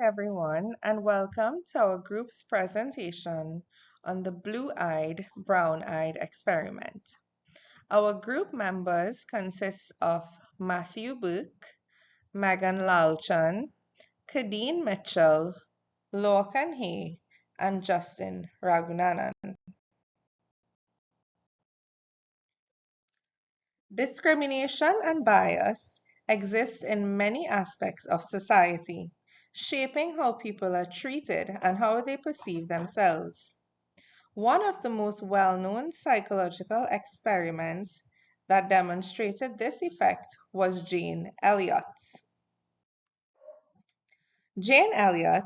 Everyone, and welcome to our group's presentation on the blue-eyed, brown-eyed experiment. Our group members consist of Matthew Burke, Megan Lalchan, Kadeen Mitchell, Lorcan Hay, and Justin Ragunanan. Discrimination and bias exist in many aspects of society, shaping how people are treated and how they perceive themselves. One of the most well-known psychological experiments that demonstrated this effect was Jane Elliott's. Jane Elliott,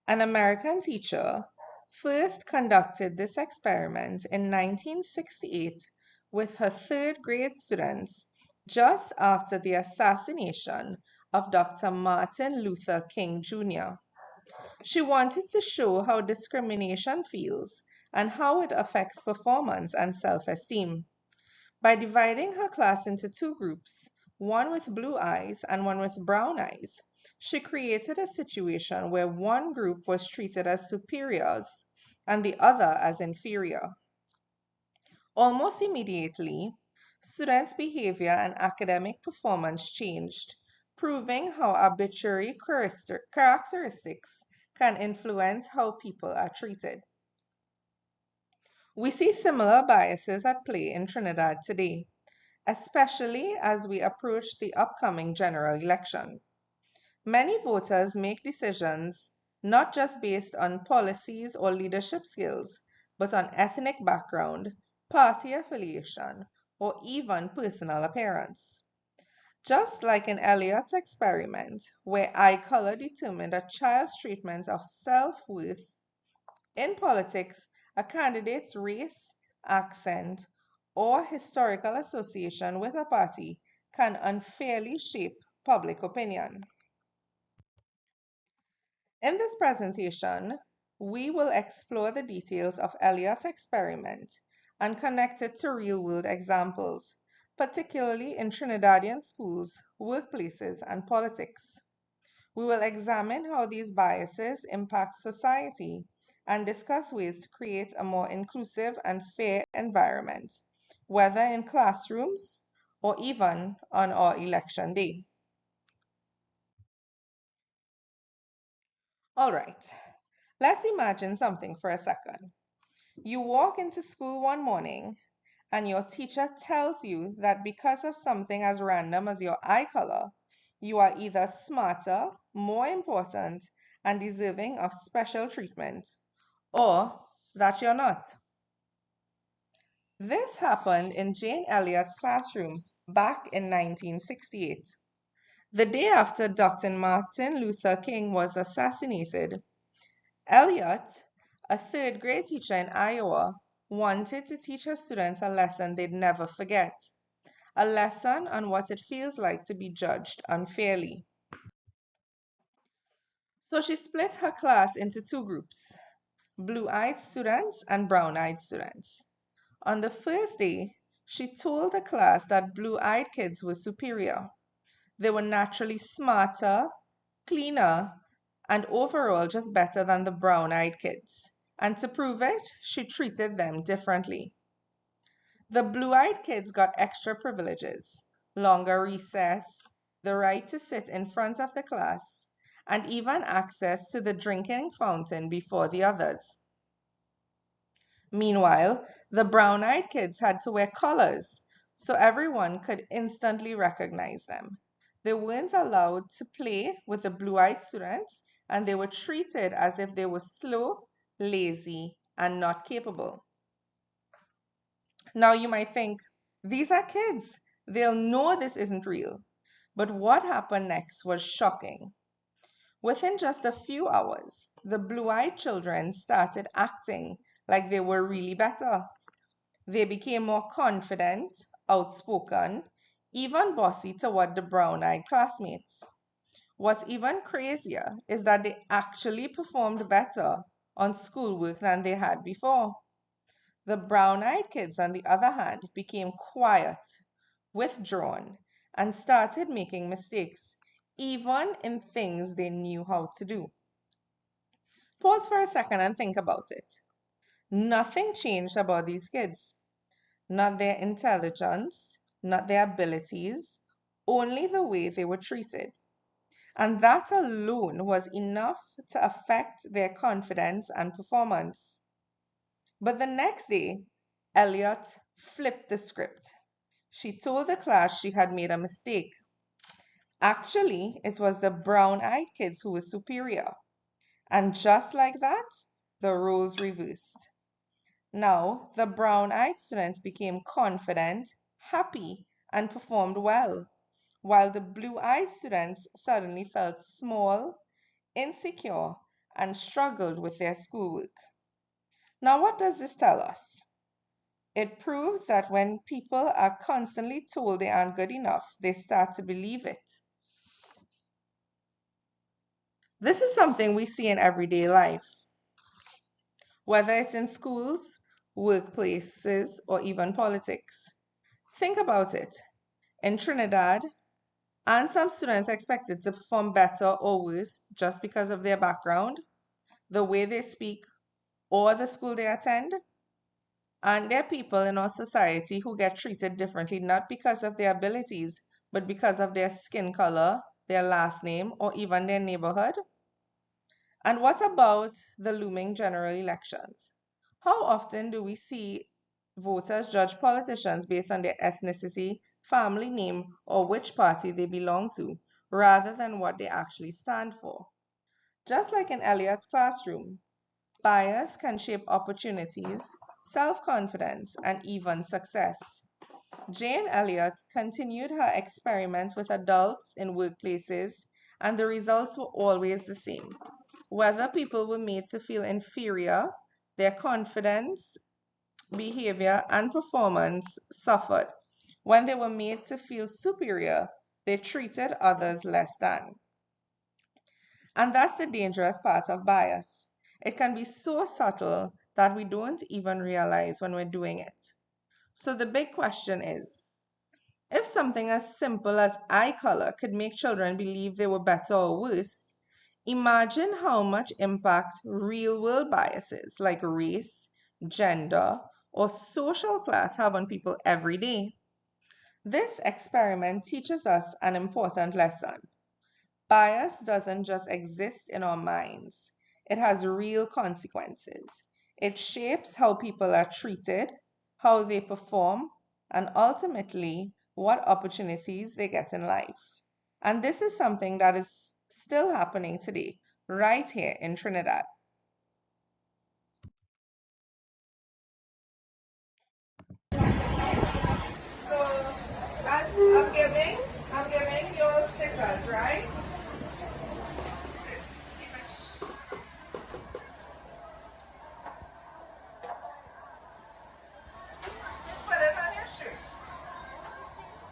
an American teacher, first conducted this experiment in 1968 with her third grade students just after the assassination of Dr. Martin Luther King Jr. She wanted to show how discrimination feels and how it affects performance and self-esteem. By dividing her class into two groups, one with blue eyes and one with brown eyes, she created a situation where one group was treated as superiors and the other as inferior. Almost immediately, students' behavior and academic performance changed, proving how arbitrary characteristics can influence how people are treated. We see similar biases at play in Trinidad today, especially as we approach the upcoming general election. Many voters make decisions not just based on policies or leadership skills, but on ethnic background, party affiliation, or even personal appearance. Just like in Elliott's experiment, where eye color determined a child's treatment of self-worth, in politics, a candidate's race, accent, or historical association with a party can unfairly shape public opinion. In this presentation, we will explore the details of Elliott's experiment and connect it to real-world examples, particularly in Trinidadian schools, workplaces, and politics. We will examine how these biases impact society and discuss ways to create a more inclusive and fair environment, whether in classrooms or even on our election day. All right, let's imagine something for a second. You walk into school one morning and your teacher tells you that because of something as random as your eye color, you are either smarter, more important, and deserving of special treatment, or that you're not. This happened in Jane Elliott's classroom back in 1968, the day after Dr. Martin Luther King was assassinated. Elliott, a third grade teacher in Iowa, wanted to teach her students a lesson they'd never forget, a lesson on what it feels like to be judged unfairly. So she split her class into two groups, blue-eyed students and brown-eyed students. On the first day, she told the class that blue-eyed kids were superior. They were naturally smarter, cleaner, and overall just better than the brown-eyed kids. And to prove it, she treated them differently. The blue-eyed kids got extra privileges, longer recess, the right to sit in front of the class, and even access to the drinking fountain before the others. Meanwhile, the brown-eyed kids had to wear collars so everyone could instantly recognize them. They weren't allowed to play with the blue-eyed students, and they were treated as if they were slow, lazy, and not capable. Now you might think, these are kids. They'll know this isn't real. But what happened next was shocking. Within just a few hours, the blue-eyed children started acting like they were really better. They became more confident, outspoken, even bossy toward the brown-eyed classmates. What's even crazier is that they actually performed better on schoolwork than they had before. The brown-eyed kids, on the other hand, became quiet, withdrawn, and started making mistakes, even in things they knew how to do. Pause for a second and think about it. Nothing changed about these kids. Not their intelligence, not their abilities, only the way they were treated. And that alone was enough to affect their confidence and performance. But the next day, Elliot flipped the script. She told the class she had made a mistake. Actually, it was the brown-eyed kids who were superior. And just like that, the roles reversed. Now, the brown-eyed students became confident, happy, and performed well, while the blue-eyed students suddenly felt small, insecure, and struggled with their schoolwork. Now, what does this tell us? It proves that when people are constantly told they aren't good enough, they start to believe it. This is something we see in everyday life, whether it's in schools, workplaces, or even politics. Think about it. In Trinidad, aren't some students expected to perform better or worse just because of their background, the way they speak, or the school they attend? And there are people in our society who get treated differently not because of their abilities, but because of their skin color, their last name, or even their neighborhood? And what about the looming general elections? How often do we see voters judge politicians based on their ethnicity, family name, or which party they belong to, rather than what they actually stand for? Just like in Eliot's classroom, bias can shape opportunities, self-confidence, and even success. Jane Elliott continued her experiments with adults in workplaces, and the results were always the same. Whether people were made to feel inferior, their confidence, behavior, and performance suffered. When they were made to feel superior, they treated others less than. And that's the dangerous part of bias. It can be so subtle that we don't even realize when we're doing it. So the big question is, if something as simple as eye color could make children believe they were better or worse, imagine how much impact real world biases like race, gender, or social class have on people every day. This experiment teaches us an important lesson. Bias doesn't just exist in our minds, it has real consequences. It shapes how people are treated, how they perform, and ultimately what opportunities they get in life. And this is something that is still happening today, right here in Trinidad. So, I'm giving your stickers, right? Put it on your shirt.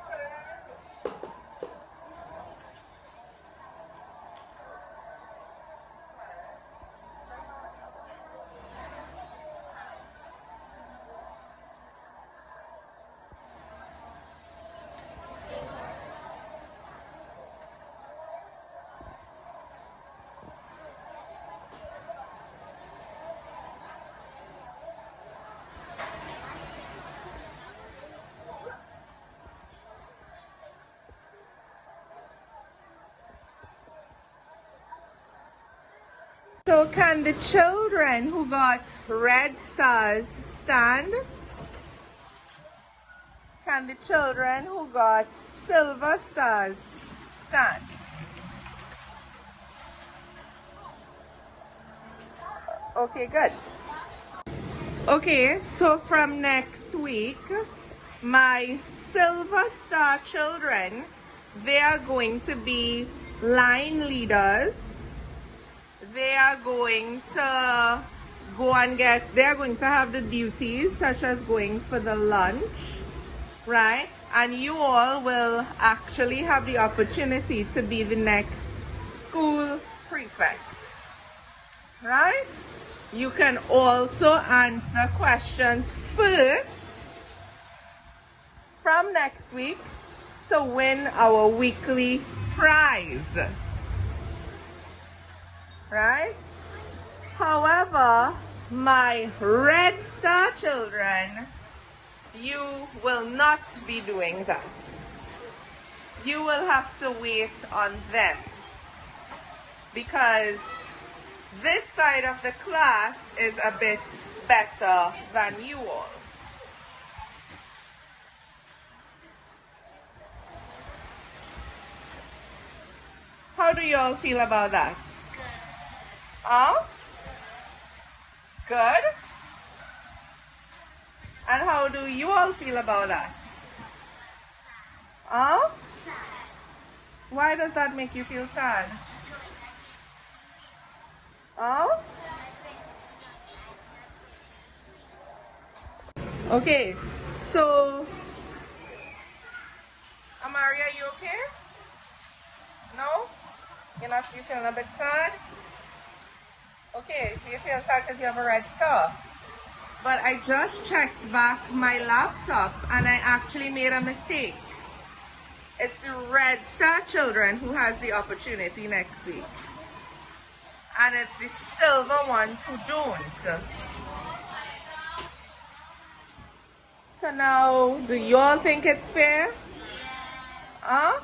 Put it on your shirt. So can the children who got red stars stand? Can the children who got silver stars stand? Okay, good. Okay, so from next week, my silver star children, they are going to be line leaders. They are going to they are going to have the duties such as going for the lunch, right? And you all will actually have the opportunity to be the next school prefect, right? You can also answer questions first from next week to win our weekly prize, right? However, my Red Star children, you will not be doing that. You will have to wait on them, because this side of the class is a bit better than you all. How do you all feel about that? Huh? Good? And how do you all feel about that? Huh? Why does that make you feel sad? Huh? Okay, so Amaria, you okay? No? You feeling a bit sad? Okay, you feel sad because you have a red star. But I just checked back my laptop and I actually made a mistake. It's the Red Star children who has the opportunity next week. And it's the silver ones who don't. So now, do you all think it's fair? Huh?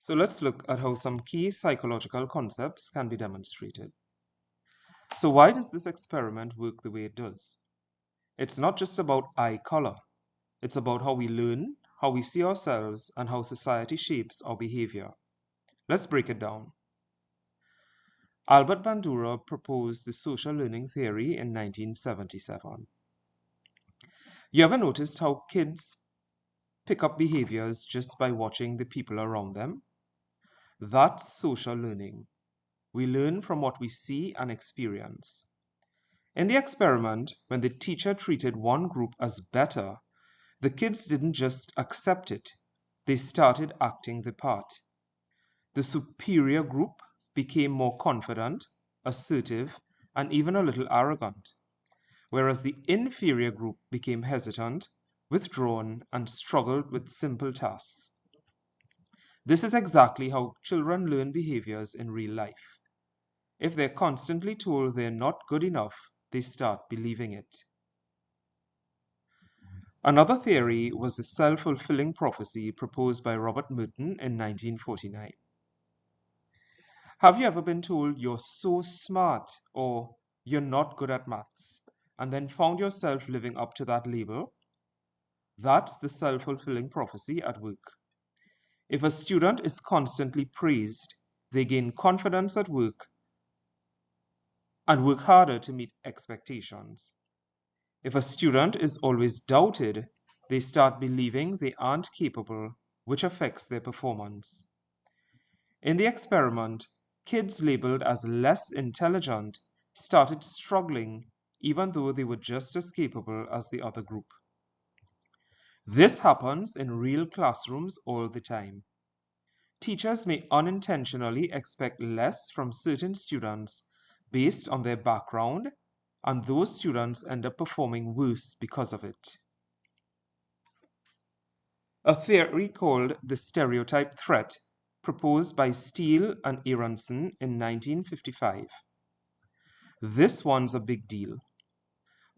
So let's look at how some key psychological concepts can be demonstrated. So why does this experiment work the way it does? It's not just about eye color. It's about how we learn, how we see ourselves, and how society shapes our behavior. Let's break it down. Albert Bandura proposed the social learning theory in 1977. You ever noticed how kids pick up behaviors just by watching the people around them? That's social learning. We learn from what we see and experience. In the experiment, when the teacher treated one group as better, the kids didn't just accept it, they started acting the part. The superior group became more confident, assertive, and even a little arrogant, whereas the inferior group became hesitant, withdrawn, and struggled with simple tasks. This is exactly how children learn behaviors in real life. If they're constantly told they're not good enough, they start believing it. Another theory was the self-fulfilling prophecy proposed by Robert Merton in 1949. Have you ever been told you're so smart or you're not good at maths and then found yourself living up to that label? That's the self-fulfilling prophecy at work. If a student is constantly praised, they gain confidence at work and work harder to meet expectations. If a student is always doubted, they start believing they aren't capable, which affects their performance. In the experiment, kids labeled as less intelligent started struggling even though they were just as capable as the other group. This happens in real classrooms all the time. Teachers may unintentionally expect less from certain students based on their background, and those students end up performing worse because of it. A theory called the stereotype threat, proposed by Steele and Aronson in 1955. This one's a big deal.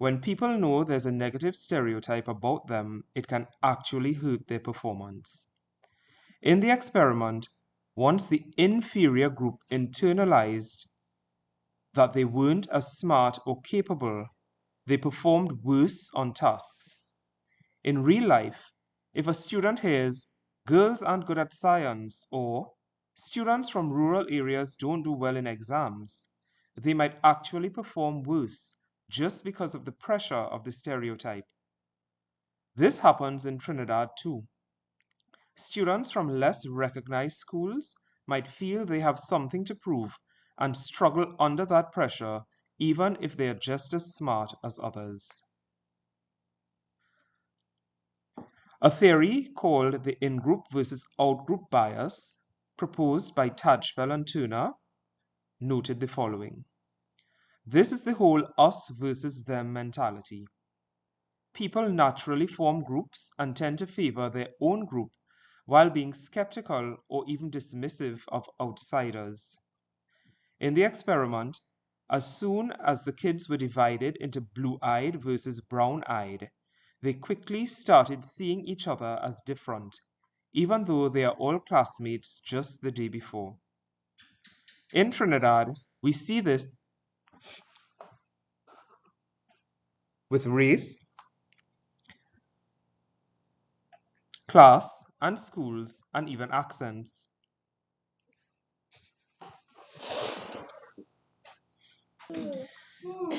When people know there's a negative stereotype about them, it can actually hurt their performance. In the experiment, once the inferior group internalized that they weren't as smart or capable, they performed worse on tasks. In real life, if a student hears, girls aren't good at science, or students from rural areas don't do well in exams, they might actually perform worse just because of the pressure of the stereotype. This happens in Trinidad too. Students from less recognized schools might feel they have something to prove and struggle under that pressure even if they are just as smart as others. A theory called the in-group versus out-group bias, proposed by Tajfel and Turner, noted the following. This is the whole us versus them mentality. People naturally form groups and tend to favor their own group while being skeptical or even dismissive of outsiders. In the experiment, as soon as the kids were divided into blue-eyed versus brown-eyed, they quickly started seeing each other as different, even though they are all classmates just the day before. In Trinidad, we see this with race, class, and schools, and even accents.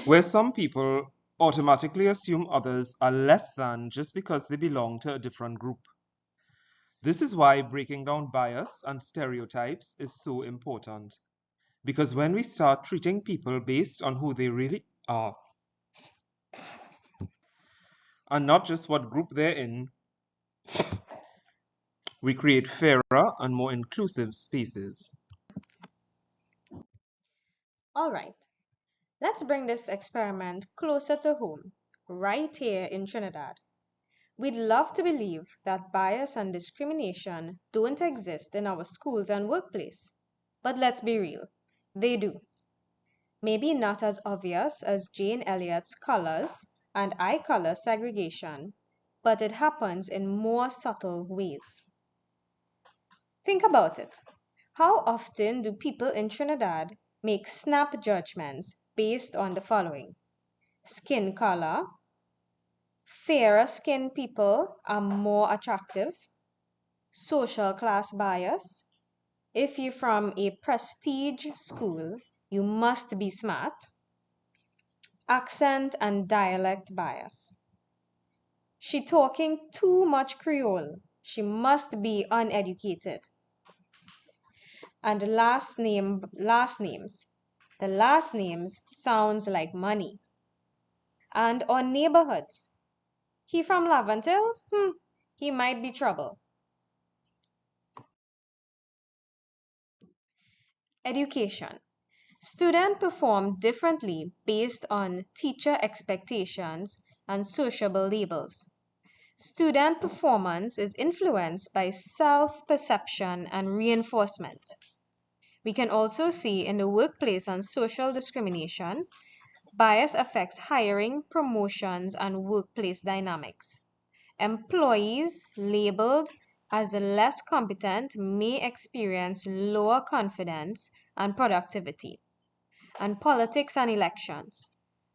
Where some people automatically assume others are less than just because they belong to a different group. This is why breaking down bias and stereotypes is so important. Because when we start treating people based on who they really are, and not just what group they're in, we create fairer and more inclusive spaces. All right, let's bring this experiment closer to home, right here in Trinidad. We'd love to believe that bias and discrimination don't exist in our schools and workplace. But let's be real, they do. Maybe not as obvious as Jane Elliott's colors and eye color segregation, but it happens in more subtle ways. Think about it. How often do people in Trinidad make snap judgments based on the following: skin color, fairer skinned people are more attractive, social class bias, if you're from a prestige school, you must be smart, accent and dialect bias. She talking too much Creole, she must be uneducated. And the last names. The last names sounds like money. And on neighborhoods. He from Laventille? He might be trouble. Education. Students perform differently based on teacher expectations and sociable labels. Student performance is influenced by self-perception and reinforcement. We can also see in the workplace and social discrimination, bias affects hiring, promotions, and workplace dynamics. Employees labeled as less competent may experience lower confidence and productivity. And politics and elections.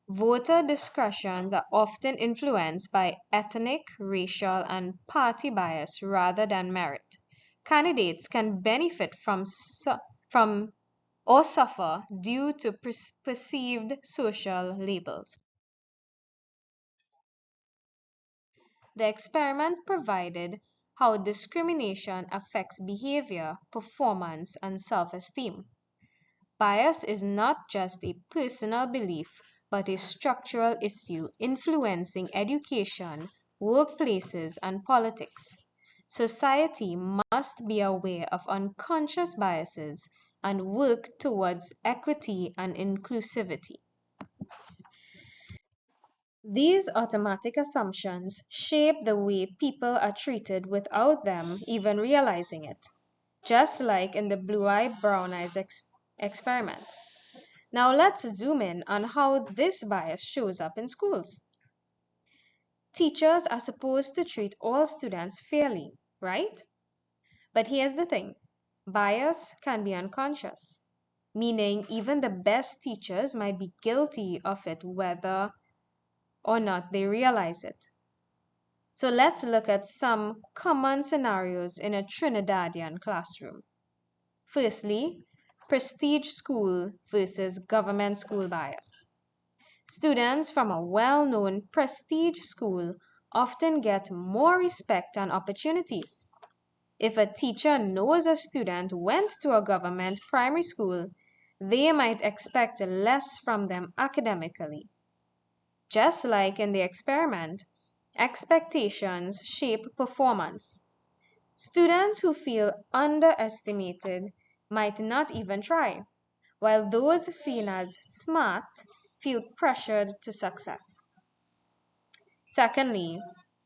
Voter discretions are often influenced by ethnic, racial, and party bias rather than merit. Candidates can benefit from or suffer due to perceived social labels. The experiment provided how discrimination affects behavior, performance, and self-esteem. Bias is not just a personal belief, but a structural issue influencing education, workplaces, and politics. Society must be aware of unconscious biases and work towards equity and inclusivity. These automatic assumptions shape the way people are treated without them even realizing it, just like in the blue eye, brown eyes experiment. Now let's zoom in on how this bias shows up in schools. Teachers are supposed to treat all students fairly, right? But here's the thing, bias can be unconscious, meaning even the best teachers might be guilty of it whether or not they realize it. So let's look at some common scenarios in a Trinidadian classroom. Firstly, prestige school versus government school bias. Students from a well-known prestige school often get more respect and opportunities. If a teacher knows a student went to a government primary school, they might expect less from them academically. Just like in the experiment, expectations shape performance. Students who feel underestimated might not even try, while those seen as smart feel pressured to success. Secondly,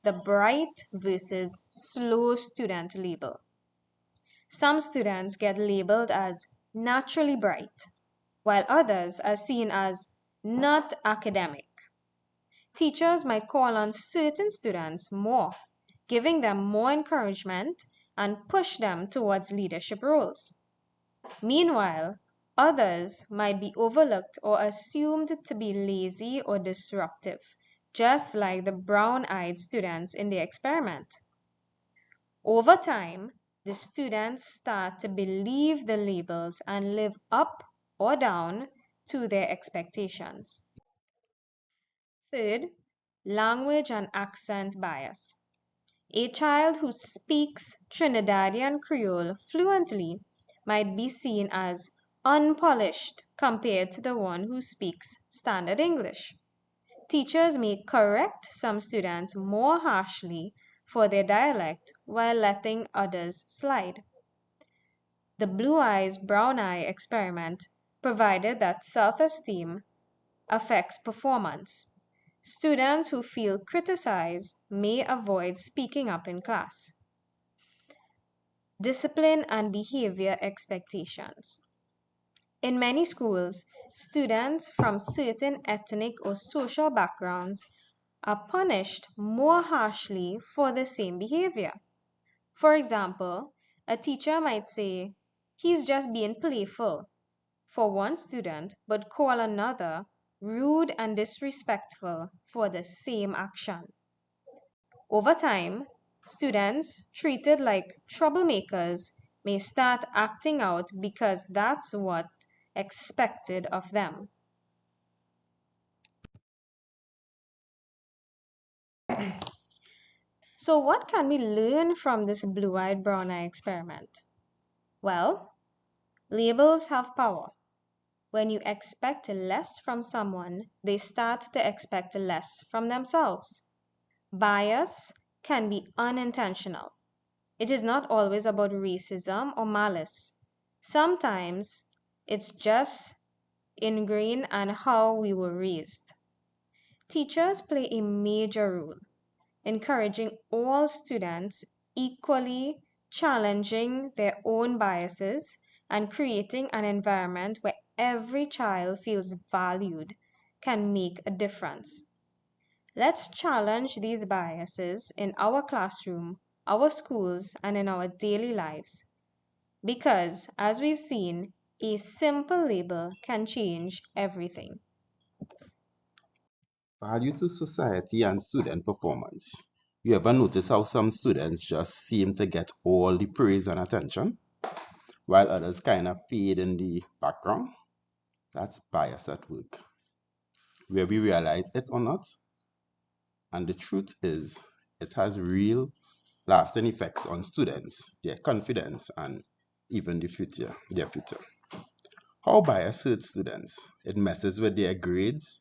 the bright versus slow student label. Some students get labeled as naturally bright, while others are seen as not academic. Teachers might call on certain students more, giving them more encouragement and push them towards leadership roles. Meanwhile, others might be overlooked or assumed to be lazy or disruptive, just like the brown-eyed students in the experiment. Over time, the students start to believe the labels and live up or down to their expectations. Third, language and accent bias. A child who speaks Trinidadian Creole fluently might be seen as unpolished compared to the one who speaks standard English. Teachers may correct some students more harshly for their dialect while letting others slide. The blue eyes, brown eye experiment provided that self-esteem affects performance. Students who feel criticized may avoid speaking up in class. Discipline and behavior expectations. In many schools, students from certain ethnic or social backgrounds are punished more harshly for the same behavior. For example, A teacher might say, "He's just being playful," for one student, but call another rude and disrespectful for the same action. Over time, students treated like troublemakers may start acting out because that's what expected of them. So what can we learn from this blue-eyed brown-eye experiment? Well, labels have power. When you expect less from someone, they start to expect less from themselves. Bias can be unintentional. It is not always about racism or malice. Sometimes it's just ingrained in how we were raised. Teachers play a major role, encouraging all students equally, challenging their own biases, and creating an environment where every child feels valued can make a difference. Let's challenge these biases in our classroom, our schools, and in our daily lives. Because, as we've seen, a simple label can change everything. Value to society and student performance. You ever notice how some students just seem to get all the praise and attention, while others kind of fade in the background? That's bias at work, where we realize it or not. And the truth is, it has real lasting effects on students, their confidence, and even their future. How bias hurts students? It messes with their grades.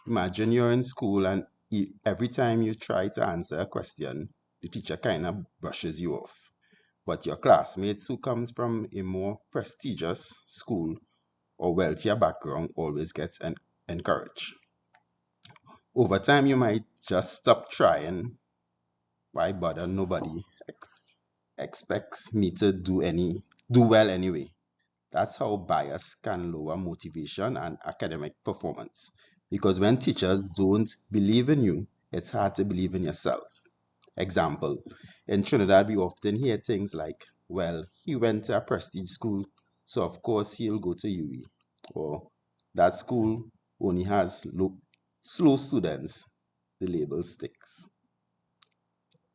Imagine you're in school and every time you try to answer a question, the teacher kind of brushes you off. But your classmates who comes from a more prestigious school or wealthier background always gets encouraged. Over time, you might just stop trying. Why bother? Nobody expects me to do well anyway. That's how bias can lower motivation and academic performance. Because when teachers don't believe in you, it's hard to believe in yourself. Example, in Trinidad, we often hear things like, well, he went to a prestige school, so of course he'll go to UE. Or that school only has slow students. The label sticks.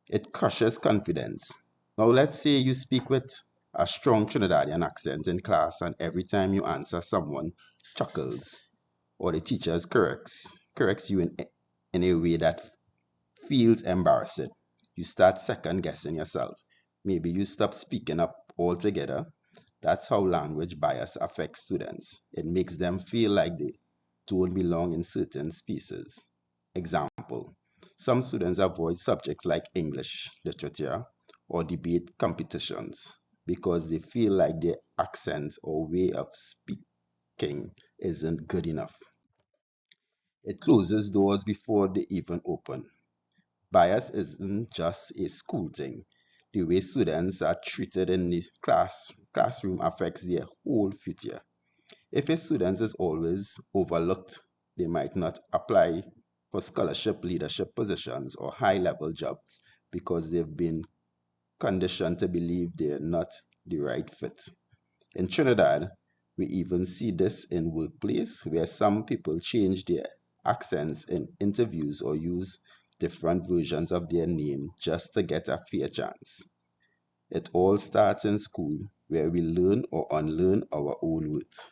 It crushes confidence. Now, let's say you speak with a strong Trinidadian accent in class, and every time you answer, someone chuckles, or the teacher corrects you in a way that feels embarrassing. You start second guessing yourself. Maybe you stop speaking up altogether. That's how language bias affects students. It makes them feel like they don't belong in certain spaces. Example, some students avoid subjects like English literature or debate competitions because they feel like their accent or way of speaking isn't good enough. It closes doors before they even open. Bias isn't just a school thing. The way students are treated in the classroom affects their whole future. If a student is always overlooked, they might not apply for scholarship leadership positions or high level jobs because they've been conditioned to believe they're not the right fit. In Trinidad, we even see this in workplace where some people change their accents in interviews or use different versions of their name just to get a fair chance. It all starts in school where we learn or unlearn our own words.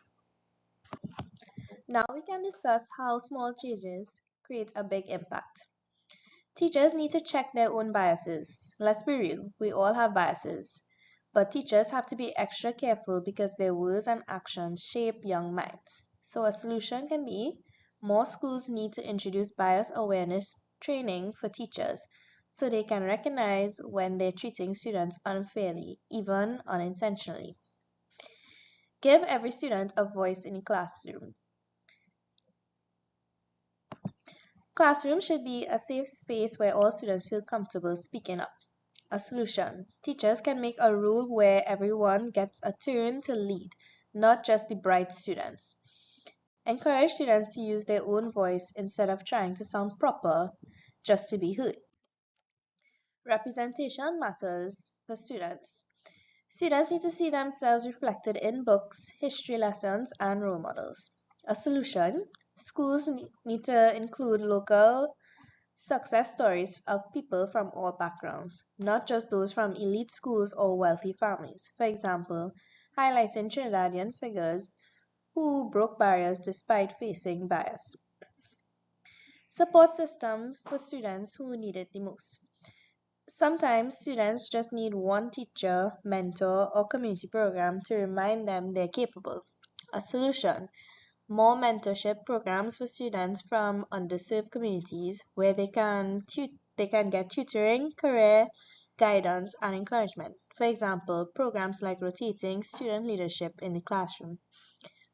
Now we can discuss how small changes create a big impact. Teachers need to check their own biases. Let's be real, we all have biases. But teachers have to be extra careful because their words and actions shape young minds. So a solution can be more schools need to introduce bias awareness training for teachers so they can recognize when they're treating students unfairly, even unintentionally. Give every student a voice in the classroom. Classroom should be a safe space where all students feel comfortable speaking up. A solution. Teachers can make a rule where everyone gets a turn to lead, not just the bright students. Encourage students to use their own voice instead of trying to sound proper just to be heard. Representation matters for students. Students need to see themselves reflected in books, history lessons, and role models. A solution: schools need to include local success stories of people from all backgrounds, not just those from elite schools or wealthy families. For example, highlighting Trinidadian figures who broke barriers despite facing bias. Support systems for students who need it the most. Sometimes students just need one teacher, mentor, or community program to remind them they're capable. A solution: more mentorship programs for students from underserved communities where they can get tutoring, career guidance, and encouragement. For example, programs like rotating student leadership in the classroom,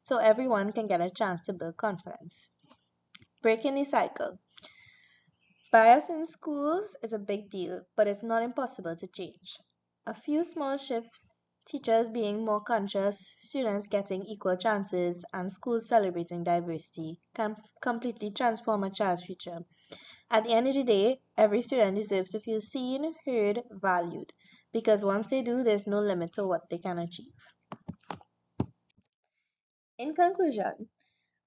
so everyone can get a chance to build confidence. Breaking the cycle. Bias in schools is a big deal, but it's not impossible to change. A few small shifts, teachers being more conscious, students getting equal chances, and schools celebrating diversity, can completely transform a child's future. At the end of the day, every student deserves to feel seen, heard, valued, because once they do, there's no limit to what they can achieve. In conclusion,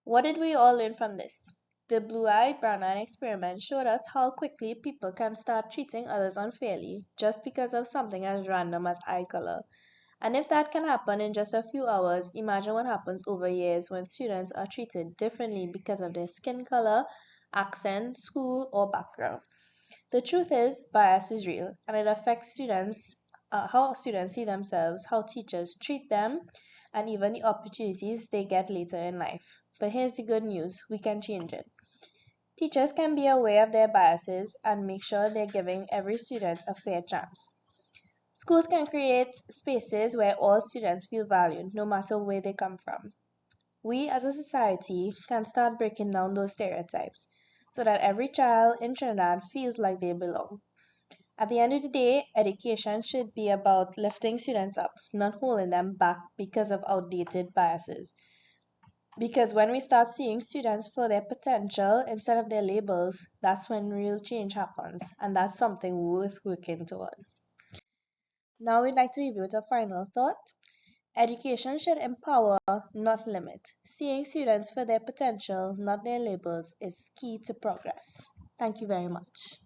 what did we all learn from this? The blue-eyed brown eye experiment showed us how quickly people can start treating others unfairly just because of something as random as eye color. And if that can happen in just a few hours, imagine what happens over years when students are treated differently because of their skin color, accent, school, or background. The truth is, bias is real, and it affects how students see themselves, how teachers treat them, and even the opportunities they get later in life. But here's the good news: we can change it. Teachers can be aware of their biases and make sure they're giving every student a fair chance. Schools can create spaces where all students feel valued, no matter where they come from. We as a society can start breaking down those stereotypes so that every child in Trinidad feels like they belong. At the end of the day, education should be about lifting students up, not holding them back because of outdated biases. Because when we start seeing students for their potential instead of their labels, that's when real change happens, and that's something worth working toward. Now we'd like to review with a final thought. Education should empower, not limit. Seeing students for their potential, not their labels, is key to progress. Thank you very much.